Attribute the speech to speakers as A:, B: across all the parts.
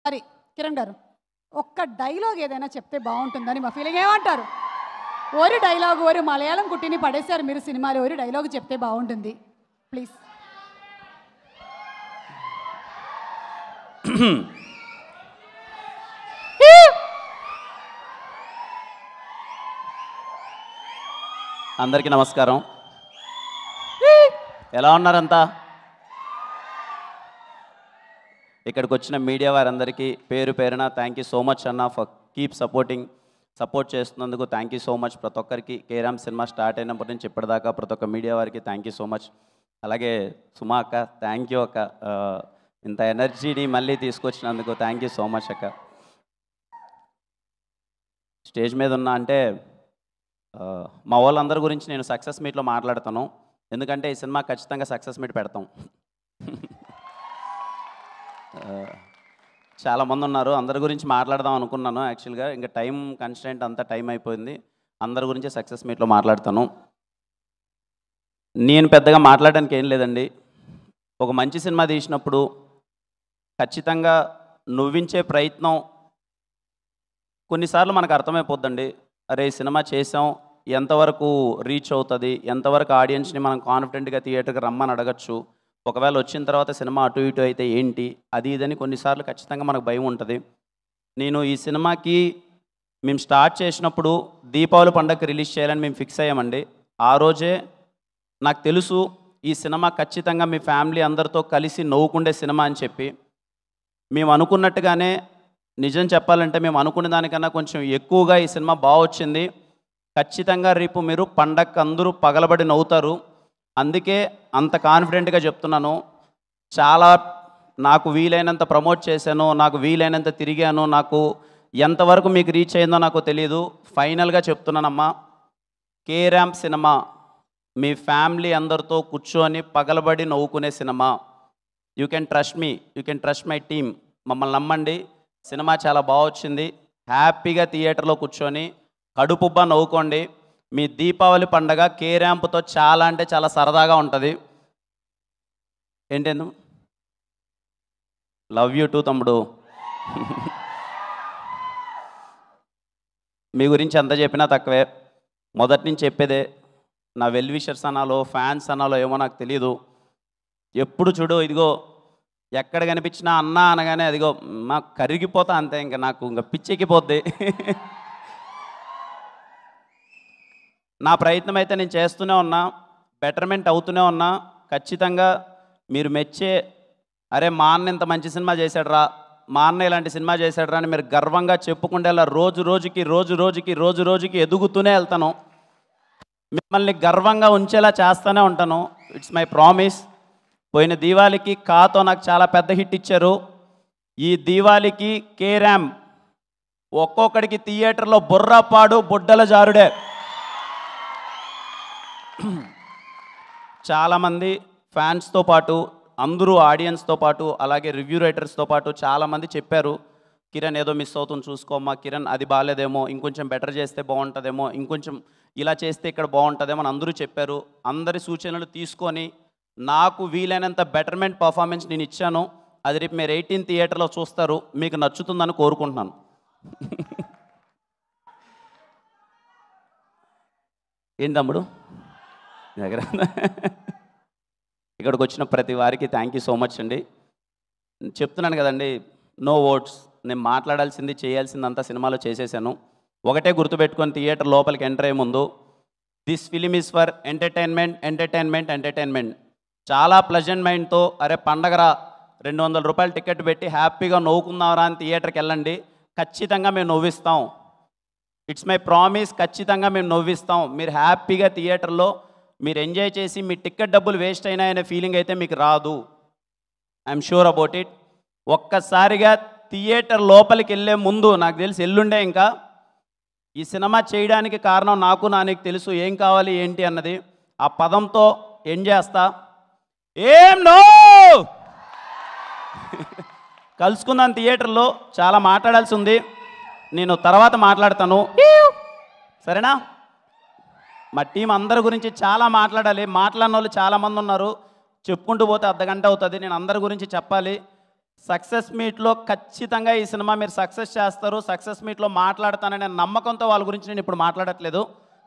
A: సరే కిరణ్ గారు ఒక్క డైలాగ్ ఏదైనా చెప్తే బాగుంటుందని మా ఫీలింగ్. ఏమంటారు? ഒരു ഡയലോഗ്, ഒരു മലയാളം കുട്ടിని పడేశారు మీరు సినిమాలో. ഒരു డైలాగ్ చెప్తే బాగుంటుంది ప్లీజ్.
B: అందరికీ నమస్కారం. ఎలా ఉన్నారంతా? ఇక్కడికి వచ్చిన మీడియా వారందరికీ పేరు పేరున థ్యాంక్ యూ సో మచ్ అన్న ఫర్ కీప్ సపోర్ట్ చేస్తున్నందుకు థ్యాంక్ యూ సో మచ్. ప్రతి ఒక్కరికి కేరామ్ సినిమా స్టార్ట్ అయినప్పటి నుంచి ఇప్పటిదాకా ప్రతి ఒక్క మీడియా వారికి థ్యాంక్ యూ సో మచ్. అలాగే సుమా అక్క థ్యాంక్ యూ అక్క, ఇంత ఎనర్జీని మళ్ళీ తీసుకొచ్చినందుకు థ్యాంక్ యూ సో మచ్ అక్క. స్టేజ్ మీద ఉన్నా అంటే మా వాళ్ళందరి గురించి నేను సక్సెస్ మీట్లో మాట్లాడతాను, ఎందుకంటే ఈ సినిమా ఖచ్చితంగా సక్సెస్ మీట్ పెడతాం. చాలామంది ఉన్నారు, అందరి గురించి మాట్లాడదాం అనుకున్నాను యాక్చువల్గా. ఇంకా టైం కన్స్టెంట్ అంతా టైం అయిపోయింది. అందరి గురించి సక్సెస్ మీట్లో మాట్లాడతాను. నేను పెద్దగా మాట్లాడడానికి ఏం లేదండి. ఒక మంచి సినిమా తీసినప్పుడు ఖచ్చితంగా నవ్వించే ప్రయత్నం కొన్నిసార్లు మనకు అర్థమైపోద్దండి. అరే ఈ సినిమా చేసాం, ఎంతవరకు రీచ్ అవుతుంది, ఎంతవరకు ఆడియన్స్ని మనం కాన్ఫిడెంట్గా థియేటర్కి రమ్మని అడగచ్చు, ఒకవేళ వచ్చిన తర్వాత సినిమా అటు ఇటు అయితే ఏంటి, అది ఇదని కొన్నిసార్లు ఖచ్చితంగా మనకు భయం ఉంటుంది. నేను ఈ సినిమాకి మేము స్టార్ట్ చేసినప్పుడు దీపావళి పండగకి రిలీజ్ చేయాలని మేము ఫిక్స్ అయ్యామండి. ఆ రోజే నాకు తెలుసు ఈ సినిమా ఖచ్చితంగా మీ ఫ్యామిలీ అందరితో కలిసి నవ్వుకుండే సినిమా అని చెప్పి. మేము అనుకున్నట్టుగానే, నిజం చెప్పాలంటే మేము అనుకునే దానికన్నా కొంచెం ఎక్కువగా ఈ సినిమా బాగా వచ్చింది. ఖచ్చితంగా రేపు మీరు పండగకి అందరూ పగలబడి నవ్వుతారు. అందుకే అంత కాన్ఫిడెంట్గా చెప్తున్నాను. చాలా నాకు వీలైనంత ప్రమోట్ చేశాను, నాకు వీలైనంత తిరిగాను, నాకు ఎంతవరకు మీకు రీచ్ అయిందో నాకు తెలియదు. ఫైనల్గా చెప్తున్నానమ్మా, కేరామ్ సినిమా మీ ఫ్యామిలీ అందరితో కూర్చొని పగలబడి నవ్వుకునే cinema. You can trust me, you can trust my team. మమ్మల్ని నమ్మండి, సినిమా చాలా బాగా వచ్చింది. హ్యాపీగా థియేటర్లో కూర్చొని కడుపుబ్బా నవ్వుకోండి. మీ దీపావళి పండగ కేరాంప్తో చాలా అంటే చాలా సరదాగా ఉంటుంది. ఏంటేందు లవ్ యూ టూ తమ్ముడు. మీ గురించి ఎంత చెప్పినా తక్కువే. మొదటి నుంచి చెప్పేదే, నా వెల్ విషర్స్ అనాలో ఫ్యాన్స్ అనాలో ఏమో నాకు తెలీదు. ఎప్పుడు చూడు ఇదిగో ఎక్కడ కనిపించినా అన్నా అనగానే అదిగో మాకు కరిగిపోతా అంతే, ఇంకా నాకు ఇంకా పిచ్చెక్కిపోద్ది. నా ప్రయత్నం అయితే నేను చేస్తూనే ఉన్నా, బెటర్మెంట్ అవుతూనే ఉన్నా. ఖచ్చితంగా మీరు మెచ్చే, అరే మా అన్న ఇంత మంచి సినిమా చేశాడురా, మా అన్న ఇలాంటి సినిమా చేశాడురా అని మీరు గర్వంగా చెప్పుకుంటేలా రోజు రోజుకి ఎదుగుతూనే వెళ్తాను. మిమ్మల్ని గర్వంగా ఉంచేలా చేస్తూనే ఉంటాను. It's my promise. పోయిన దీవాళికి కాతో నాకు చాలా పెద్ద హిట్ ఇచ్చారు. ఈ దీవాళికి కేరామ్ ఒక్కొక్కడికి థియేటర్లో బుర్రపాడు బుడ్డల జారుడే. చాలామంది ఫ్యాన్స్తో పాటు, అందరూ ఆడియన్స్తో పాటు, అలాగే రివ్యూ రైటర్స్తో పాటు చాలామంది చెప్పారు, కిరణ్ ఏదో మిస్ అవుతుంది చూసుకోమ్మా, కిరణ్ అది బాగాలేదేమో, ఇంకొంచెం బెటర్ చేస్తే బాగుంటుందేమో, ఇంకొంచెం ఇలా చేస్తే ఇక్కడ బాగుంటుందేమో అని అందరూ చెప్పారు. అందరి సూచనలు తీసుకొని నాకు వీలైనంత బెటర్మెంట్ పర్ఫార్మెన్స్ నేను ఇచ్చాను. అది రేపు మీరు 18 థియేటర్లో చూస్తారు, మీకు నచ్చుతుందని కోరుకుంటున్నాను. ఏం తమ్ముడు దగ్గర ఇక్కడికి వచ్చిన ప్రతి వారికి థ్యాంక్ యూ సో మచ్ అండి. చెప్తున్నాను కదండి, నో వర్డ్స్. నేను మాట్లాడాల్సింది చేయాల్సిందంతా సినిమాలో చేసేసాను. ఒకటే గుర్తుపెట్టుకొని థియేటర్ లోపలికి ఎంటర్ అయ్యే ముందు, this film is for entertainment. చాలా ప్లెజెంట్ మైండ్తో, అరే పండగరా 200 రూపాయలు టికెట్ పెట్టి హ్యాపీగా నవ్వుకుందాంరా అని థియేటర్కి వెళ్ళండి. ఖచ్చితంగా మేము నవ్విస్తాం. ఇట్స్ మై ప్రామిస్, ఖచ్చితంగా మేము నవ్విస్తాం. మీరు హ్యాపీగా థియేటర్లో మీరు ఎంజాయ్ చేసి మీ టికెట్ డబ్బులు వేస్ట్ అయినాయనే ఫీలింగ్ అయితే మీకు రాదు. I'm sure about it. ఒక్కసారిగా థియేటర్ లోపలికి వెళ్ళే ముందు, నాకు తెలిసి ఎల్లుండే ఇంకా ఈ సినిమా చేయడానికి కారణం నాకు నానికి తెలుసు ఏం కావాలి ఏంటి అన్నది. ఆ పదంతో ఎండ్ చేస్తా. ఏం నో కలుసుకుందాం థియేటర్లో. చాలా మాట్లాడాల్సి ఉంది, నేను తర్వాత మాట్లాడతాను, సరేనా? మా టీం అందరి గురించి చాలా మాట్లాడాలి. మాట్లాడిన వాళ్ళు చాలామంది ఉన్నారు, చెప్పుకుంటూ పోతే అర్ధగంట అవుతుంది. నేను అందరి గురించి చెప్పాలి. సక్సెస్ మీట్లో ఖచ్చితంగా ఈ సినిమా మీరు సక్సెస్ చేస్తారు. సక్సెస్ మీట్లో మాట్లాడతాననే నమ్మకంతో వాళ్ళ గురించి నేను ఇప్పుడు మాట్లాడట్లేదు.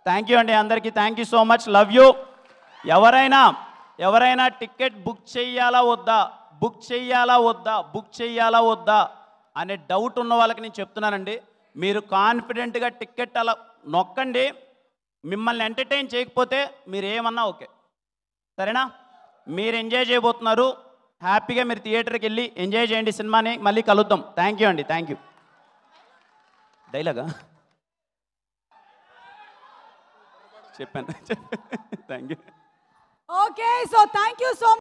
B: థ్యాంక్ యూ అండి అందరికీ. Thank you so much. Love you. ఎవరైనా టికెట్ బుక్ చెయ్యాలా వద్దా అనే డౌట్ ఉన్న వాళ్ళకి నేను చెప్తున్నానండి, మీరు కాన్ఫిడెంట్గా టికెట్ అలా నొక్కండి. మిమ్మల్ని ఎంటర్టైన్ చేయకపోతే మీరు ఏమన్నా ఓకే, సరేనా? మీరు ఎంజాయ్ చేయబోతున్నారు. హ్యాపీగా మీరు థియేటర్కి వెళ్ళి ఎంజాయ్ చేయండి సినిమాని. మళ్ళీ కలుద్దాం. థ్యాంక్ యూ అండి. Thank you. డైలాగా చెప్పాను. Thank you.
A: Okay, so thank you so